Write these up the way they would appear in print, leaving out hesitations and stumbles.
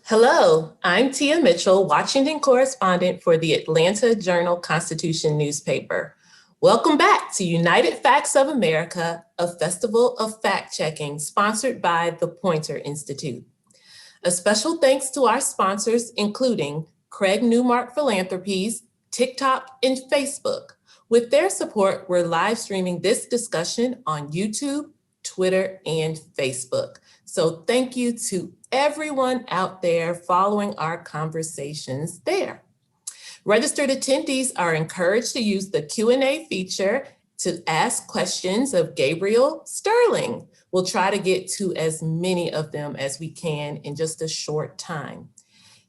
Hello, I'm Tia Mitchell, Washington correspondent for the Atlanta Journal-Constitution newspaper. Welcome back to United Facts of America, a festival of fact-checking sponsored by the Poynter Institute. A special thanks to our sponsors, including Craig Newmark Philanthropies, TikTok, and Facebook. With their support, we're live streaming this discussion on YouTube, Twitter, and Facebook. So thank you to everyone out there following our conversations there. Registered attendees are encouraged to use the Q&A feature to ask questions of Gabriel Sterling. We'll try to get to as many of them as we can in just a short time.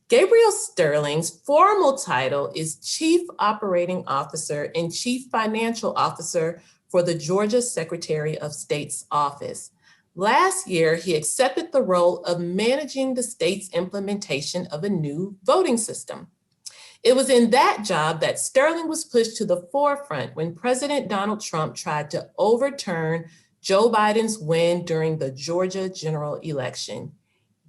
Gabriel Sterling's formal title is Chief Operating Officer and Chief Financial Officer for the Georgia Secretary of State's office. Last year, he accepted the role of managing the state's implementation of a new voting system. It was in that job that Sterling was pushed to the forefront when President Donald Trump tried to overturn Joe Biden's win during the Georgia general election.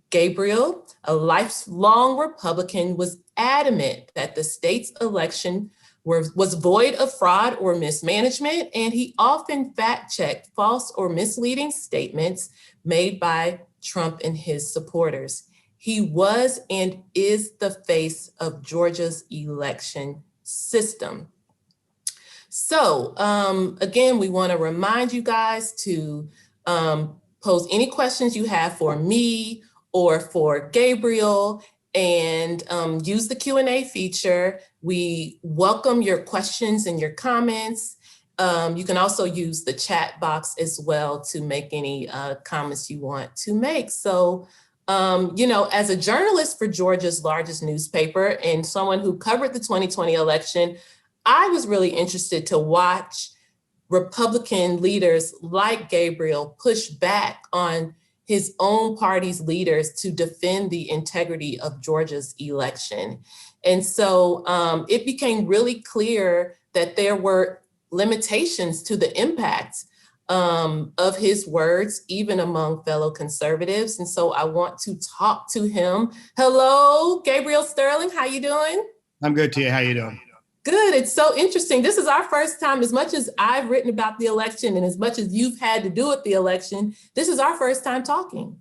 Gabriel, a lifelong Republican, was adamant that the state's election was void of fraud or mismanagement, and he often fact-checked false or misleading statements made by Trump and his supporters. He was and is the face of Georgia's election system. So again, we want to remind you guys to pose any questions you have for me or for Gabriel, and use the Q&A feature. We welcome your questions and your comments. You can also use the chat box as well to make any comments you want to make. So, as a journalist for Georgia's largest newspaper and someone who covered the 2020 election, I was really interested to watch Republican leaders like Gabriel push back on his own party's leaders to defend the integrity of Georgia's election. And so it became really clear that there were limitations to the impact of his words, even among fellow conservatives. And so I want to talk to him. Hello, Gabriel Sterling, how you doing? I'm good, Tia. How you doing? Good. It's so interesting. This is our first time, as much as I've written about the election and as much as you've had to do with the election, this is our first time talking.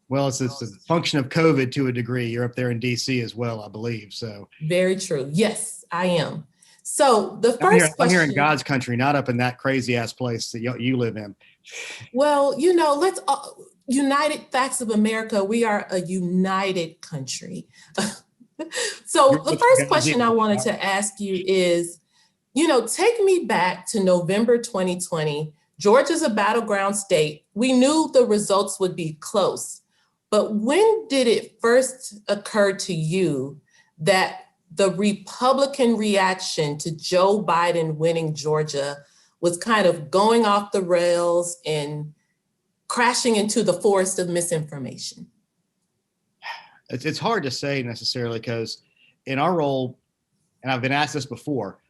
Well, it's a function of COVID to a degree. You're up there in DC as well, I believe. So very true. Yes, I am. So the first question. I'm here in God's country, not up in that crazy ass place that you live in. Well, let's United Facts of America. We are a united country. So the first question I wanted to ask you is, take me back to November 2020. Georgia's a battleground state. We knew the results would be close, but when did it first occur to you that the Republican reaction to Joe Biden winning Georgia was kind of going off the rails and crashing into the forest of misinformation? It's hard to say necessarily, because in our role, and I've been asked this before,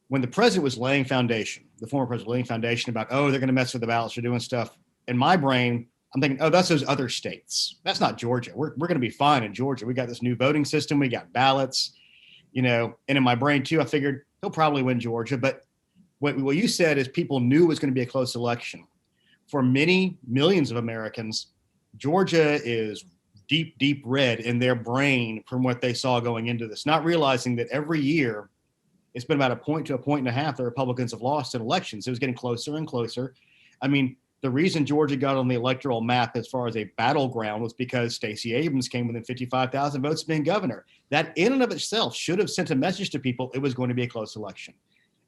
when the president was laying foundation, the former president laying foundation about, they're going to mess with the ballots, they're doing stuff. In my brain, I'm thinking, that's those other states. That's not Georgia. We're going to be fine in Georgia. We got this new voting system. We got ballots, and in my brain too, I figured he'll probably win Georgia. But what you said is people knew it was going to be a close election. For many millions of Americans, Georgia is deep, deep red in their brain from what they saw going into this, not realizing that every year it's been about a point to a point and a half the Republicans have lost in elections. It was getting closer and closer. I mean, the reason Georgia got on the electoral map as far as a battleground was because Stacey Abrams came within 55,000 votes of being governor. That in and of itself should have sent a message to people it was going to be a close election.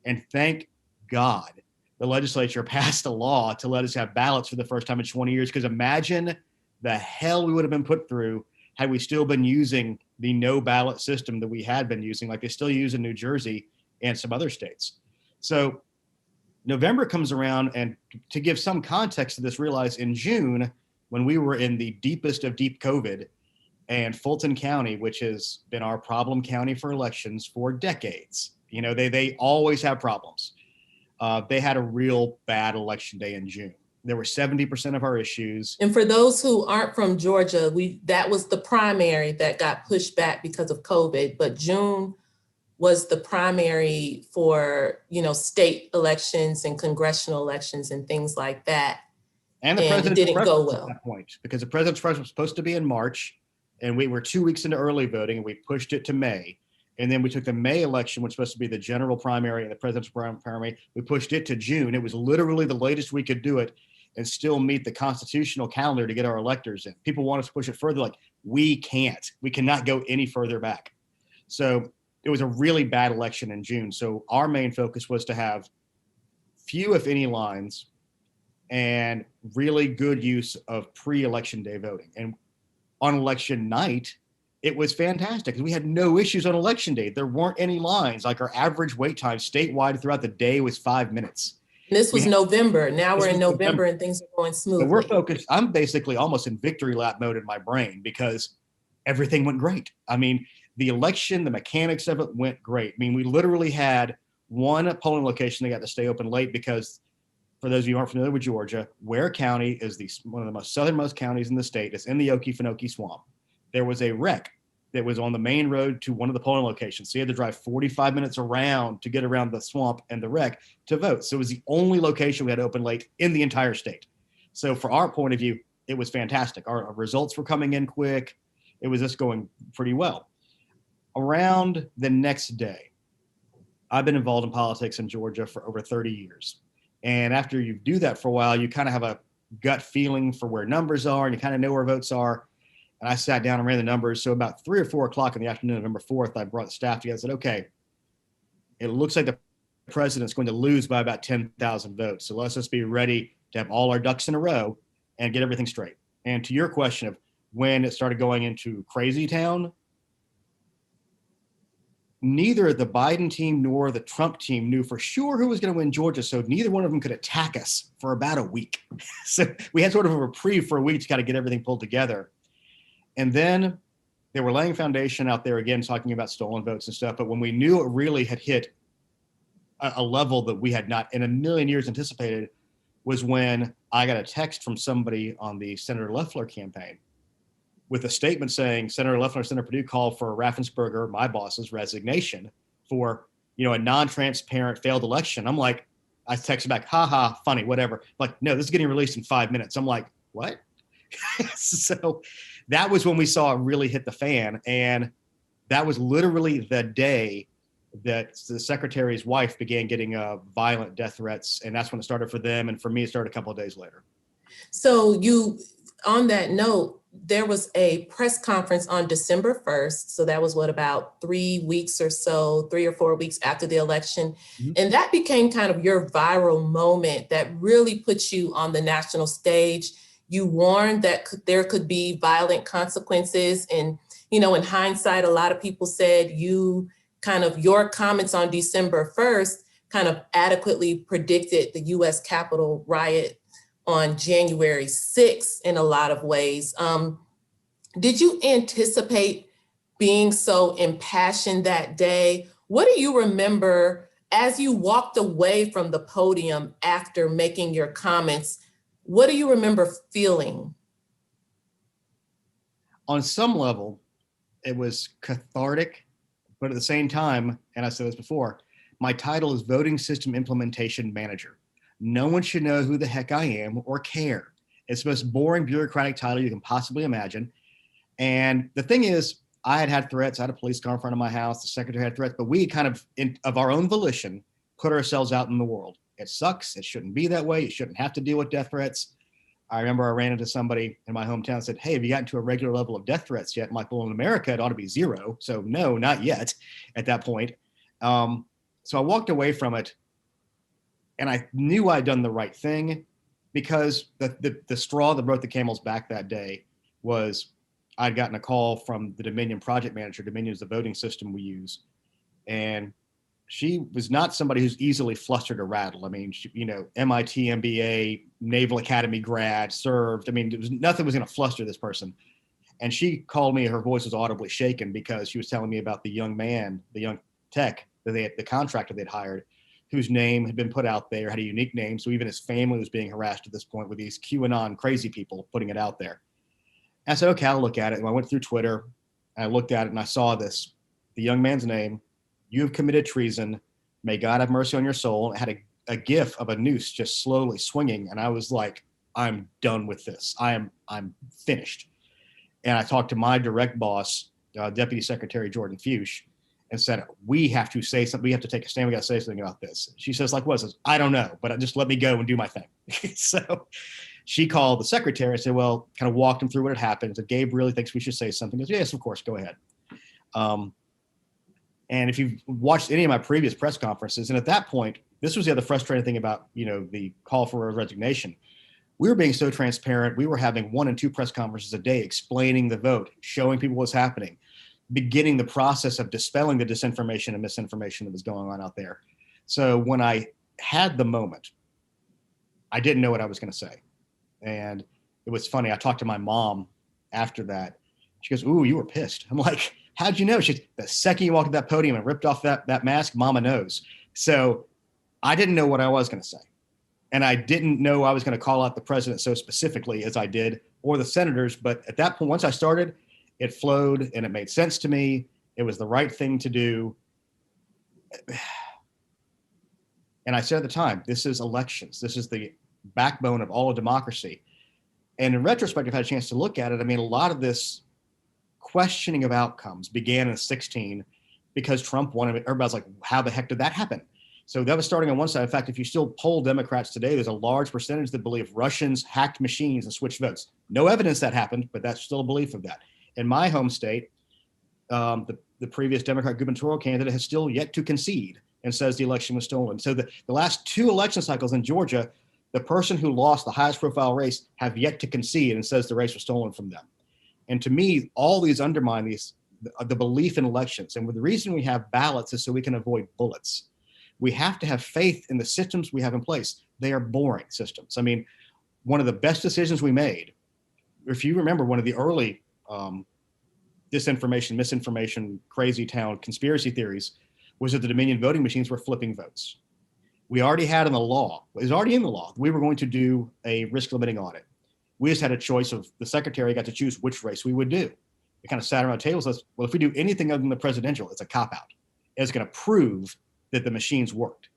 And thank God the legislature passed a law to let us have ballots for the first time in 20 years, because imagine the hell we would have been put through had we still been using the no ballot system that we had been using, like they still use in New Jersey and some other states. So November comes around, and to give some context to this, realize in June, when we were in the deepest of deep COVID, and Fulton County, which has been our problem county for elections for decades, they always have problems. They had a real bad election day in June. There were 70% of our issues. And for those who aren't from Georgia, that was the primary that got pushed back because of COVID, but June was the primary for, state elections and congressional elections and things like that. And the it didn't go well at that point, because the president's preference was supposed to be in March, and we were 2 weeks into early voting, and we pushed it to May. And then we took the May election, which was supposed to be the general primary and the president's primary. We pushed it to June. It was literally the latest we could do it and still meet the constitutional calendar to get our electors in. People want us to push it further. Like, we can't. We cannot go any further back. So it was a really bad election in June. So our main focus was to have few, if any, lines and really good use of pre-election day voting. And on election night, it was fantastic because we had no issues on election day. There weren't any lines. Like, our average wait time statewide throughout the day was 5 minutes. And this was November. Now we're in November and things are going smoothly. So we're focused. I'm basically almost in victory lap mode in my brain because everything went great. I mean, the election, the mechanics of it went great. I mean, we literally had one polling location that got to stay open late because, for those of you who aren't familiar with Georgia, Ware County is one of the most southernmost counties in the state. It's in the Okefenokee Swamp. There was a wreck that was on the main road to one of the polling locations. So you had to drive 45 minutes around to get around the swamp and the wreck to vote. So it was the only location we had open late in the entire state. So from our point of view, it was fantastic. Our results were coming in quick. It was just going pretty well. Around the next day, I've been involved in politics in Georgia for over 30 years. And after you do that for a while, you kind of have a gut feeling for where numbers are and you kind of know where votes are. And I sat down and ran the numbers. So about 3 or 4 o'clock in the afternoon of November 4th, I brought the staff together and said, okay, it looks like the president's going to lose by about 10,000 votes. So let's just be ready to have all our ducks in a row and get everything straight. And to your question of when it started going into crazy town, neither the Biden team nor the Trump team knew for sure who was going to win Georgia. So neither one of them could attack us for about a week. So we had sort of a reprieve for a week to kind of get everything pulled together. And then they were laying foundation out there again, talking about stolen votes and stuff. But when we knew it really had hit a level that we had not in a million years anticipated, was when I got a text from somebody on the Senator Loeffler campaign with a statement saying Senator Loeffler and Senator Perdue called for Raffensperger, my boss's, resignation for, a non-transparent failed election. I'm like, I texted back, haha, funny, whatever. Like, no, this is getting released in 5 minutes. I'm like, what? So that was when we saw it really hit the fan. And that was literally the day that the secretary's wife began getting violent death threats. And that's when it started for them. And for me, it started a couple of days later. So on that note, there was a press conference on December 1st. So that was about 3 weeks or so, 3 or 4 weeks after the election. Mm-hmm. And that became kind of your viral moment that really put you on the national stage. You warned that there could be violent consequences. And, in hindsight, a lot of people said your comments on December 1st kind of adequately predicted the US Capitol riot on January 6th in a lot of ways. Did you anticipate being so impassioned that day? What do you remember as you walked away from the podium after making your comments? What do you remember feeling? On some level, it was cathartic, but at the same time, and I said this before, my title is Voting System Implementation Manager. No one should know who the heck I am or care. It's the most boring bureaucratic title you can possibly imagine. And the thing is, I had threats. I had a police car in front of my house. The secretary had threats, but we kind of, of our own volition, put ourselves out in the world. It sucks. It shouldn't be that way. You shouldn't have to deal with death threats. I remember I ran into somebody in my hometown and said, hey, have you gotten to a regular level of death threats yet? I'm like, well, in America, it ought to be 0. So no, not yet at that point. So I walked away from it and I knew I'd done the right thing because the straw that broke the camel's back that day was I'd gotten a call from the Dominion project manager. Dominion is the voting system we use. And she was not somebody who's easily flustered or rattled. I mean, she, MIT, MBA, Naval Academy grad, served. I mean, nothing was going to fluster this person. And she called me, her voice was audibly shaken because she was telling me about the young man, the young tech, the contractor they'd hired, whose name had been put out there, had a unique name. So even his family was being harassed at this point with these QAnon crazy people putting it out there. And I said, okay, I'll look at it. And I went through Twitter and I looked at it and I saw this, the young man's name, you have committed treason. May God have mercy on your soul. It had a gif of a noose just slowly swinging. And I was like, I'm done with this. I'm finished. And I talked to my direct boss, Deputy Secretary Jordan Fuchs, and said, we have to say something. We have to take a stand. We got to say something about this. She says, like what? I says, I don't know, but just let me go and do my thing. So she called the secretary and said, well, kind of walked him through what had happened. Said, Gabe really thinks we should say something. He goes, yes, of course, go ahead. And if you've watched any of my previous press conferences, and at that point, this was the other frustrating thing about, the call for a resignation. We were being so transparent. We were having 1 and 2 press conferences a day, explaining the vote, showing people what's happening, beginning the process of dispelling the disinformation and misinformation that was going on out there. So when I had the moment, I didn't know what I was going to say. And it was funny. I talked to my mom after that. She goes, ooh, you were pissed. I'm like, how'd you know? She's, the second you walked at that podium and ripped off that mask, mama knows. So I didn't know what I was going to say. And I didn't know I was going to call out the president so specifically as I did, or the senators. But at that point, once I started, it flowed and it made sense to me. It was the right thing to do. And I said at the time, this is elections. This is the backbone of all of democracy. And in retrospect, I've had a chance to look at it. I mean, a lot of this questioning of outcomes began in 2016 because Trump wanted it. Everybody's like, how the heck did that happen? So that was starting on one side. In fact, if you still poll Democrats today, there's a large percentage that believe Russians hacked machines and switched votes. No evidence that happened, but that's still a belief of that. In my home state, the previous Democrat gubernatorial candidate has still yet to concede and says the election was stolen. So the last 2 election cycles in Georgia, the person who lost the highest profile race have yet to concede and says the race was stolen from them. And to me, all these undermine the belief in elections. And the reason we have ballots is so we can avoid bullets. We have to have faith in the systems we have in place. They are boring systems. I mean, one of the best decisions we made, if you remember one of the early disinformation, misinformation, crazy town conspiracy theories, was that the Dominion voting machines were flipping votes. We already had in the law, it was already in the law, we were going to do a risk limiting audit. We just had a choice of the secretary got to choose which race we would do. We kind of sat around the table and said, well, if we do anything other than the presidential, it's a cop out. It's going to prove that the machines worked.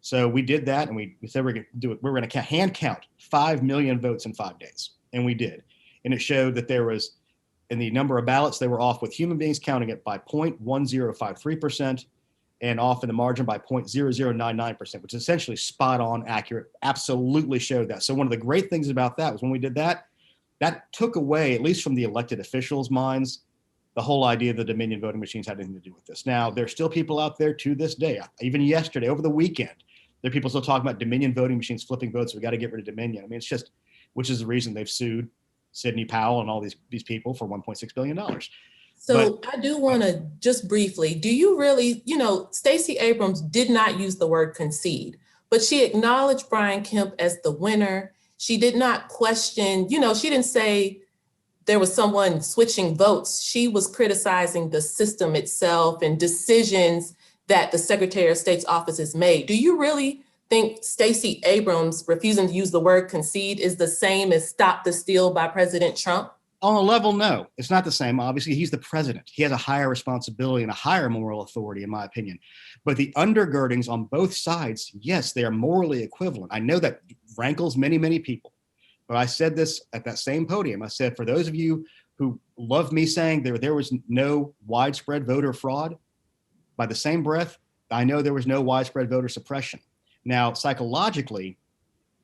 So we did that, and we said we're going to do it. We're going to hand count 5 million votes in 5 days, and we did. And it showed that there was, in the number of ballots, they were off with human beings counting it by 0.1053% and off in the margin by 0.0099%, which is essentially spot on accurate, absolutely showed that. So one of the great things about that was when we did that, that took away, at least from the elected officials' minds, the whole idea that Dominion voting machines had anything to do with this. Now, there's still people out there to this day, even yesterday, over the weekend, there are people still talking about Dominion voting machines flipping votes. We got to get rid of Dominion. I mean, it's just, which is the reason they've sued Sidney Powell and all these people for $1.6 billion. So I do want to just briefly, do you really, Stacey Abrams did not use the word concede, but she acknowledged Brian Kemp as the winner. She did not question, she didn't say there was someone switching votes. She was criticizing the system itself and decisions that the Secretary of State's office has made. Do you really think Stacey Abrams refusing to use the word concede is the same as stop the steal by President Trump? On a level, no, it's not the same. Obviously, he's the president. He has a higher responsibility and a higher moral authority, in my opinion. But the undergirdings on both sides, yes, they are morally equivalent. I know that rankles many, many people. But I said this at that same podium. I said, for those of you who love me saying there was no widespread voter fraud, by the same breath, I know there was no widespread voter suppression. Now, psychologically,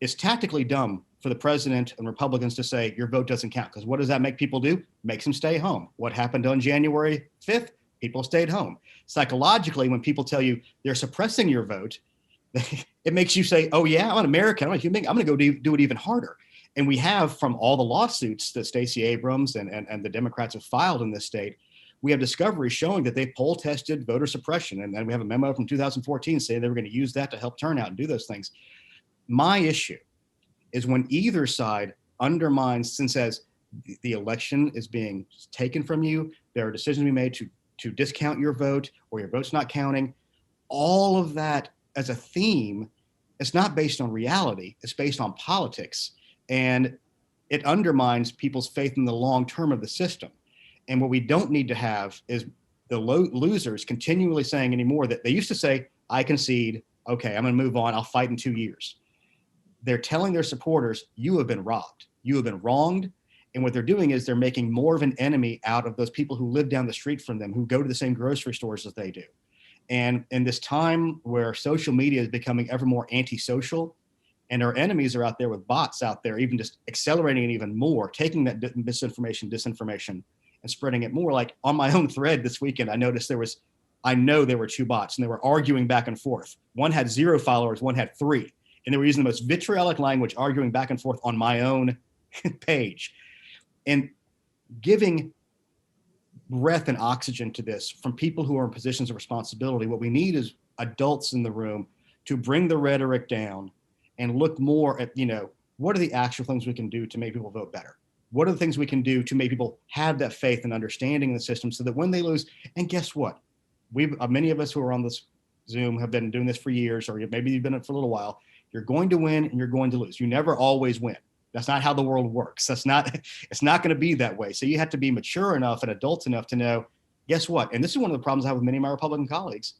it's tactically dumb for the president and Republicans to say your vote doesn't count, because what does that make people do? Makes them stay home. What happened on January 5th? People stayed home. Psychologically, when people tell you they're suppressing your vote, it makes you say, oh yeah, I'm an American, I'm a human being, I'm gonna go do it even harder. And we have, from all the lawsuits that Stacey Abrams and the Democrats have filed in this state, we have discoveries showing that they poll tested voter suppression. And then we have a memo from 2014 saying they were going to use that to help turnout and do those things. My issue is when either side undermines and says the election is being taken from you, there are decisions we made to discount your vote, or your vote's not counting. All of that as a theme, it's not based on reality, it's based on politics. And it undermines people's faith in the long term of the system. And what we don't need to have is the losers continually saying anymore that they used to say, I concede, okay, I'm going to move on, I'll fight in 2 years. They're telling their supporters, you have been robbed, you have been wronged. And what they're doing is they're making more of an enemy out of those people who live down the street from them, who go to the same grocery stores as they do. And in this time where social media is becoming ever more antisocial, and our enemies are out there with bots out there, even just accelerating it even more, taking that misinformation, disinformation, and spreading it more. Like on my own thread this weekend, I noticed I know there were 2 bots, and they were arguing back and forth. One had 0 followers, one had 3. And they were using the most vitriolic language, arguing back and forth on my own page. And giving breath and oxygen to this from people who are in positions of responsibility. What we need is adults in the room to bring the rhetoric down and look more at, what are the actual things we can do to make people vote better? What are the things we can do to make people have that faith and understanding in the system so that when they lose, and guess what? Many of us who are on this Zoom have been doing this for years, or maybe you've been in it for a little while. You're going to win and you're going to lose. You never always win. That's not how the world works. It's not going to be that way. So you have to be mature enough and adult enough to know, guess what? And this is one of the problems I have with many of my Republican colleagues.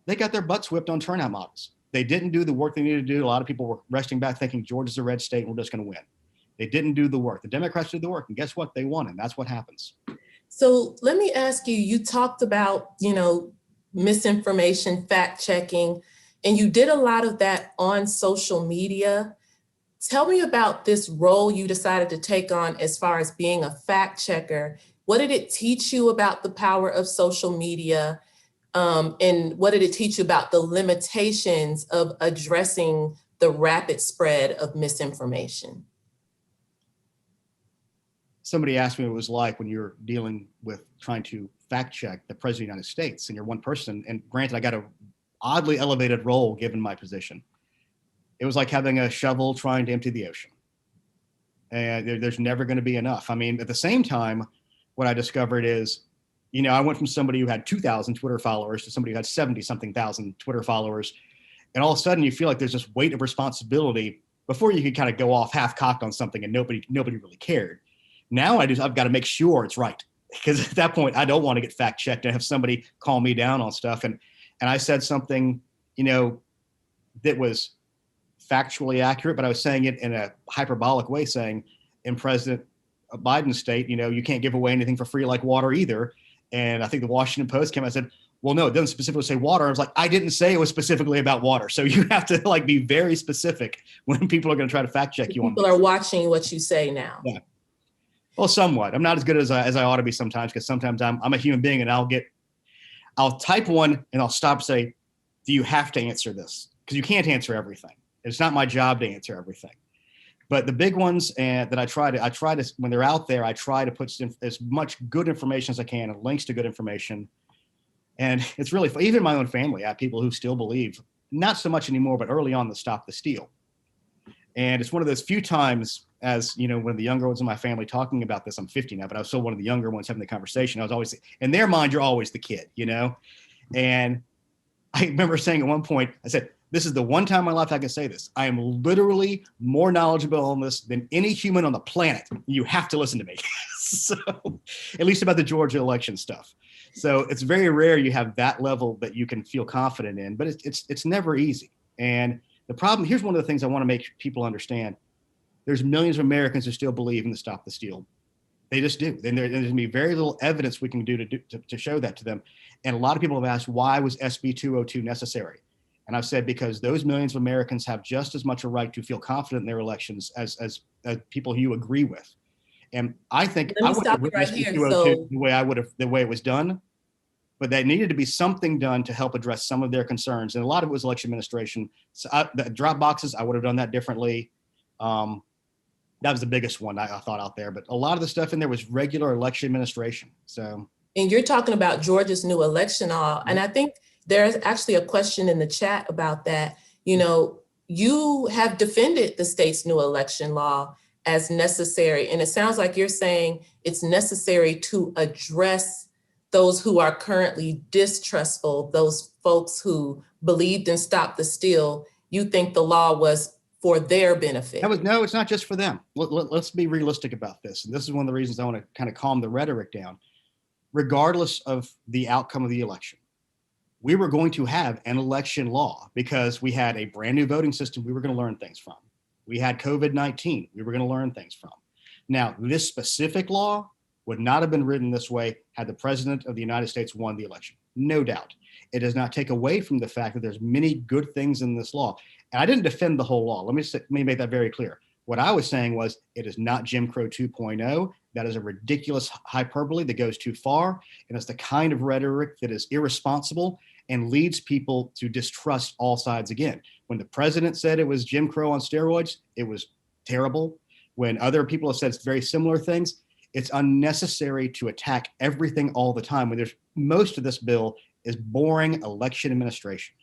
They got their butts whipped on turnout models. They didn't do the work they needed to do. A lot of people were resting back thinking Georgia's a red state and we're just going to win. They didn't do the work. The Democrats did the work, and guess what? They won, and that's what happens. So let me ask you, you talked about, misinformation, fact checking, and you did a lot of that on social media. Tell me about this role you decided to take on as far as being a fact checker. What did it teach you about the power of social media? And what did it teach you about the limitations of addressing the rapid spread of misinformation? Somebody asked me what it was like when you're dealing with trying to fact check the president of the United States and you're one person. And granted, I got a oddly elevated role given my position. It was like having a shovel trying to empty the ocean. And there's never going to be enough. I mean, at the same time, what I discovered is, I went from somebody who had 2,000 Twitter followers to somebody who had 70-something thousand Twitter followers. And all of a sudden you feel like there's this weight of responsibility. Before you could kind of go off half-cocked on something and nobody really cared. Now I've got to make sure it's right, because at that point I don't want to get fact checked and have somebody call me down on stuff. And I said something, that was factually accurate, but I was saying it in a hyperbolic way, saying in President Biden's state, you can't give away anything for free like water either. And I think the Washington Post came out and said, well, no, it doesn't specifically say water. I was like, I didn't say it was specifically about water. So you have to be very specific when people are going to try to fact check you on. People are watching what you say now. Yeah. Well, somewhat. I'm not as good as I ought to be sometimes, because sometimes I'm a human being and I'll type one and I'll stop and say, do you have to answer this? Because you can't answer everything. It's not my job to answer everything. But the big ones that I try to, when they're out there, I try to put as much good information as I can and links to good information. And it's really, even my own family, I have people who still believe, not so much anymore, but early on, the stop the steal. And it's one of those few times, as one of the younger ones in my family talking about this. I'm 50 now, but I was still one of the younger ones having the conversation. I was always, in their mind, you're always the kid, And I remember saying at one point, I said, this is the one time in my life I can say this. I am literally more knowledgeable on this than any human on the planet. You have to listen to me. So, at least about the Georgia election stuff. So it's very rare you have that level that you can feel confident in, but it's never easy. And the problem, here's one of the things I want to make people understand. There's millions of Americans who still believe in the stop the steal. They just do. And there's going to be very little evidence we can do to show that to them. And a lot of people have asked, why was SB 202 necessary? And I've said, because those millions of Americans have just as much a right to feel confident in their elections as people you agree with. And I think I would have written SB 202 the way it was done, but there needed to be something done to help address some of their concerns. And a lot of it was election administration. So the drop boxes, I would have done that differently. That was the biggest one I thought out there. But a lot of the stuff in there was regular election administration. So, and you're talking about Georgia's new election law. And I think there's actually a question in the chat about that. You have defended the state's new election law as necessary. And it sounds like you're saying it's necessary to address those who are currently distrustful, those folks who believed in Stop the Steal, you think the law was for their benefit? No, it's not just for them. Let's be realistic about this. And this is one of the reasons I want to kind of calm the rhetoric down. Regardless of the outcome of the election, we were going to have an election law because we had a brand new voting system we were going to learn things from. We had COVID-19 we were going to learn things from. Now, this specific law would not have been written this way had the president of the United States won the election. No doubt. It does not take away from the fact that there's many good things in this law. And I didn't defend the whole law. Let me make that very clear. What I was saying was it is not Jim Crow 2.0. That is a ridiculous hyperbole that goes too far. And it's the kind of rhetoric that is irresponsible and leads people to distrust all sides again. When the president said it was Jim Crow on steroids, it was terrible. When other people have said very similar things, it's unnecessary to attack everything all the time when there's most of this bill is boring election administration.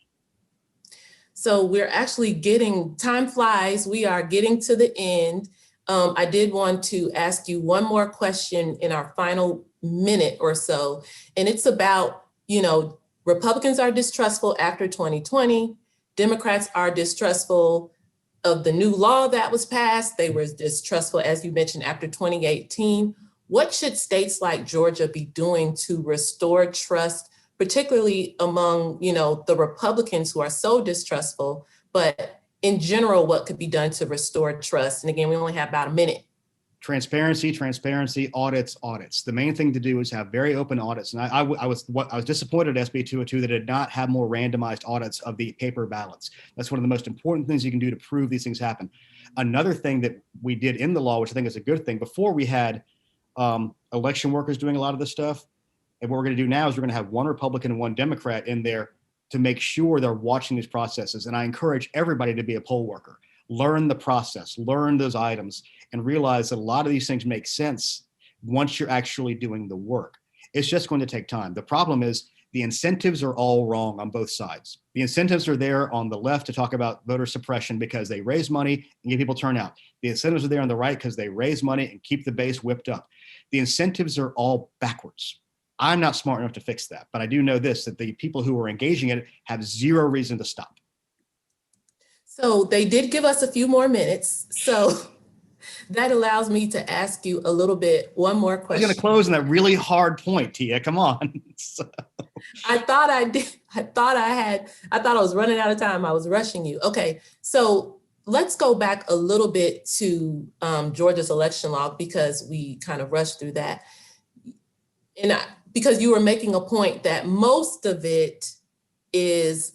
So we're actually getting, time flies, we are getting to the end. I did want to ask you one more question in our final minute or so, and it's about, Republicans are distrustful after 2020, Democrats are distrustful of the new law that was passed. They were distrustful, as you mentioned, after 2018. What should states like Georgia be doing to restore trust, particularly among, the Republicans who are so distrustful, but in general, what could be done to restore trust? And again, we only have about a minute. Transparency, audits. The main thing to do is have very open audits. And I was disappointed at SB 202 that it did not have more randomized audits of the paper ballots. That's one of the most important things you can do to prove these things happen. Another thing that we did in the law, which I think is a good thing, before we had election workers doing a lot of this stuff. And what we're going to do now is we're going to have one Republican and one Democrat in there to make sure they're watching these processes. And I encourage everybody to be a poll worker. Learn the process, learn those items, and realize that a lot of these things make sense once you're actually doing the work. It's just going to take time. The problem is the incentives are all wrong on both sides. The incentives are there on the left to talk about voter suppression because they raise money and get people turnout. The incentives are there on the right because they raise money and keep the base whipped up. The incentives are all backwards. I'm not smart enough to fix that, but I do know this, that the people who are engaging in it have zero reason to stop. So they did give us a few more minutes. So that allows me to ask you a little bit, one more question. I'm going to close on that really hard point, Tia. Come on. I thought I did. I thought I was running out of time. I was rushing you. Okay. So let's go back a little bit to Georgia's election law because we kind of rushed through that. Because you were making a point that most of it is,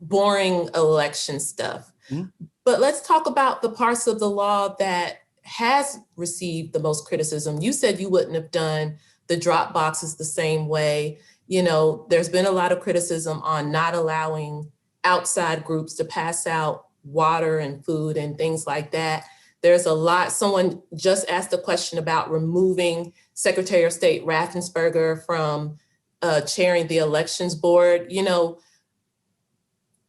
boring election stuff. Mm-hmm. But let's talk about the parts of the law that has received the most criticism. You said you wouldn't have done the drop boxes the same way. There's been a lot of criticism on not allowing outside groups to pass out water and food and things like that. There's a lot. Someone just asked a question about removing Secretary of State Raffensperger from chairing the elections board.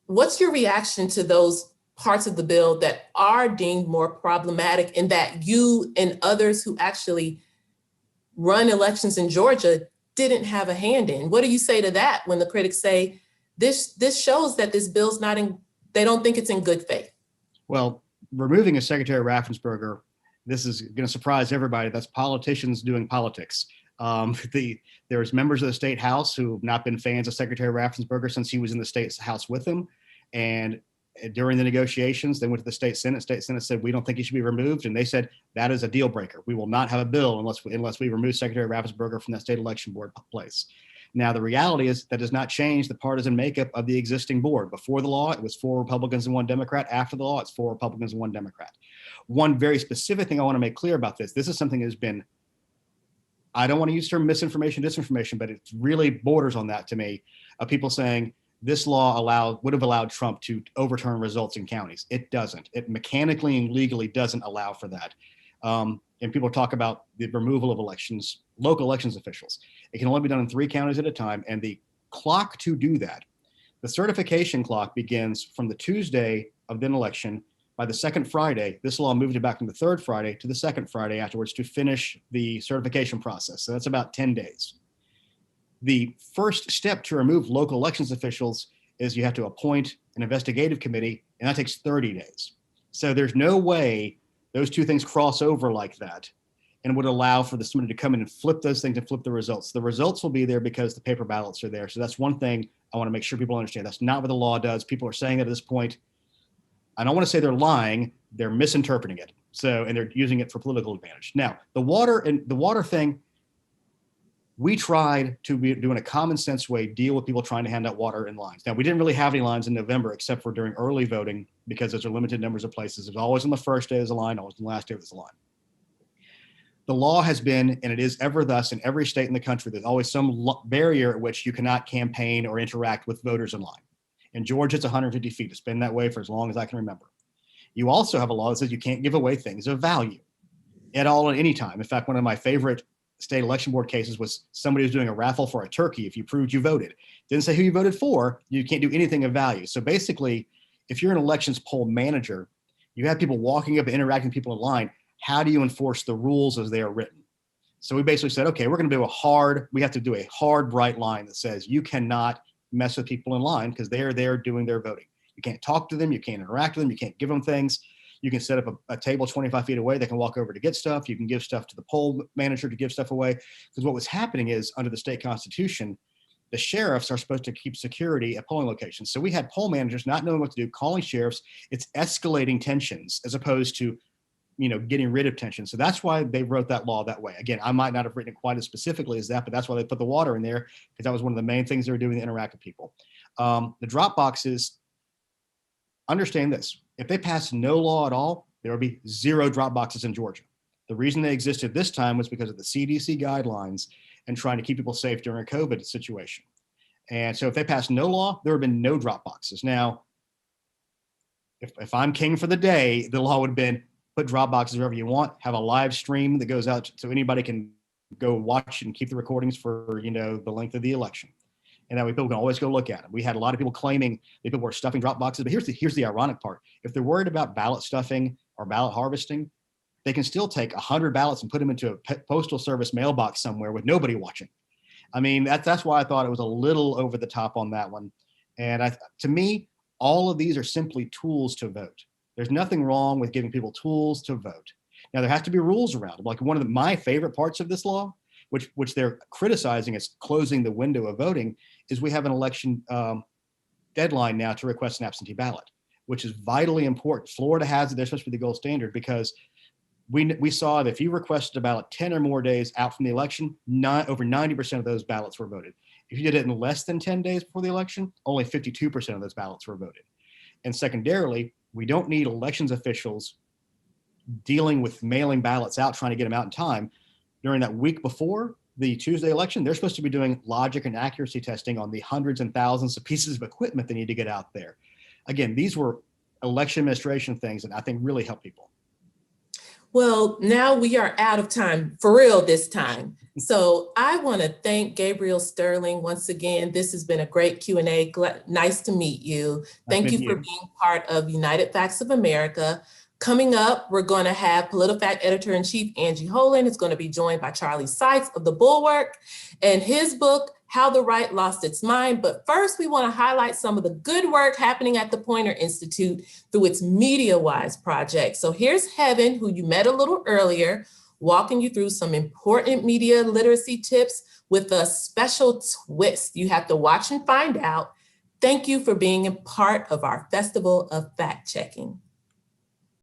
What's your reaction to those parts of the bill that are deemed more problematic and that you and others who actually run elections in Georgia didn't have a hand in? What do you say to that when the critics say this shows that this bill's they don't think it's in good faith? Well, removing a Secretary Raffensperger, this is going to surprise everybody. That's politicians doing politics. There's members of the state house who have not been fans of Secretary Raffensperger since he was in the state house with him. And during the negotiations, they went to the state Senate. State Senate said, we don't think he should be removed. And they said, that is a deal breaker. We will not have a bill unless we remove Secretary Raffensperger from that state election board place. Now, the reality is that does not change the partisan makeup of the existing board. Before the law, it was 4 Republicans and 1 Democrat. After the law, it's 4 Republicans and 1 Democrat. One very specific thing I want to make clear about this is something that has been, I don't want to use the term misinformation, disinformation, but it really borders on that to me, of people saying this law would have allowed Trump to overturn results in counties. It doesn't. It mechanically and legally doesn't allow for that. And people talk about the removal of elections, local elections officials. It can only be done in 3 counties at a time. And the clock to do that, the certification clock begins from the Tuesday of the election. By the second Friday, this law moved it back from the 3rd Friday to the 2nd Friday afterwards to finish the certification process. So that's about 10 days. The first step to remove local elections officials is you have to appoint an investigative committee, and that takes 30 days. So there's no way those two things cross over like that and would allow for somebody to come in and flip those things and flip the results. The results will be there because the paper ballots are there. So that's one thing I want to make sure people understand. That's not what the law does. People are saying that at this point. I don't want to say they're lying, they're misinterpreting it. So, and they're using it for political advantage. Now, the water thing, we tried to do in a common sense way, deal with people trying to hand out water in lines. Now, we didn't really have any lines in November, except for during early voting, because those are limited numbers of places. There's always on the first day there's a line, always on the last day there's a line. The law has been, and it is ever thus in every state in the country, there's always some barrier at which you cannot campaign or interact with voters in line. In Georgia, it's 150 feet. It's been that way for as long as I can remember. You also have a law that says you can't give away things of value at all at any time. In fact, one of my favorite state election board cases was somebody was doing a raffle for a turkey if you proved you voted. Didn't say who you voted for, you can't do anything of value. So basically, if you're an elections poll manager, you have people walking up and interacting with people in line, how do you enforce the rules as they are written? So we basically said, okay, we're gonna do we have to do a hard, bright line that says you cannot mess with people in line because they are there doing their voting. You can't talk to them, you can't interact with them, you can't give them things. You can set up a table 25 feet away. They can walk over to get stuff. You can give stuff to the poll manager to give stuff away. Because what was happening is under the state constitution, the sheriffs are supposed to keep security at polling locations. So we had poll managers not knowing what to do, calling sheriffs. It's escalating tensions as opposed to, getting rid of tension. So that's why they wrote that law that way. Again, I might not have written it quite as specifically as that, but that's why they put the water in there, because that was one of the main things they were doing to interact with people. The drop boxes, understand this. If they passed no law at all, there would be 0 drop boxes in Georgia. The reason they existed this time was because of the CDC guidelines and trying to keep people safe during a COVID situation. And so if they passed no law, there would have been no drop boxes. Now, if I'm king for the day, the law would have been put drop boxes wherever you want, have a live stream that goes out so anybody can go watch and keep the recordings for, the length of the election. And that way people can always go look at them. We had a lot of people claiming that people were stuffing drop boxes, but here's the ironic part. If they're worried about ballot stuffing or ballot harvesting, they can still take 100 ballots and put them into a postal service mailbox somewhere with nobody watching. I mean, that's why I thought it was a little over the top on that one. And to me, all of these are simply tools to vote. There's nothing wrong with giving people tools to vote. Now, there has to be rules around it. Like one of my favorite parts of this law, which they're criticizing as closing the window of voting, is we have an election deadline now to request an absentee ballot, which is vitally important. Florida has it. They're supposed to be the gold standard because we saw that if you requested a ballot 10 or more days out from the election, over 90% of those ballots were voted. If you did it in less than 10 days before the election, only 52% of those ballots were voted. And secondarily, we don't need elections officials dealing with mailing ballots out, trying to get them out in time. During that week before the Tuesday election, they're supposed to be doing logic and accuracy testing on the hundreds and thousands of pieces of equipment they need to get out there. Again, these were election administration things that I think really help people. Well, now we are out of time, for real this time. So I want to thank Gabriel Sterling once again. This has been a great Q&A. Nice to meet you. Thank you for being part of United Facts of America. Coming up, we're going to have PolitiFact Editor-in-Chief Angie Holan is going to be joined by Charlie Seitz of The Bulwark and his book, How the Right Lost Its Mind. But first, we want to highlight some of the good work happening at the Poynter Institute through its MediaWise project. So here's Heaven, who you met a little earlier, walking you through some important media literacy tips with a special twist. You have to watch and find out. Thank you for being a part of our Festival of Fact Checking.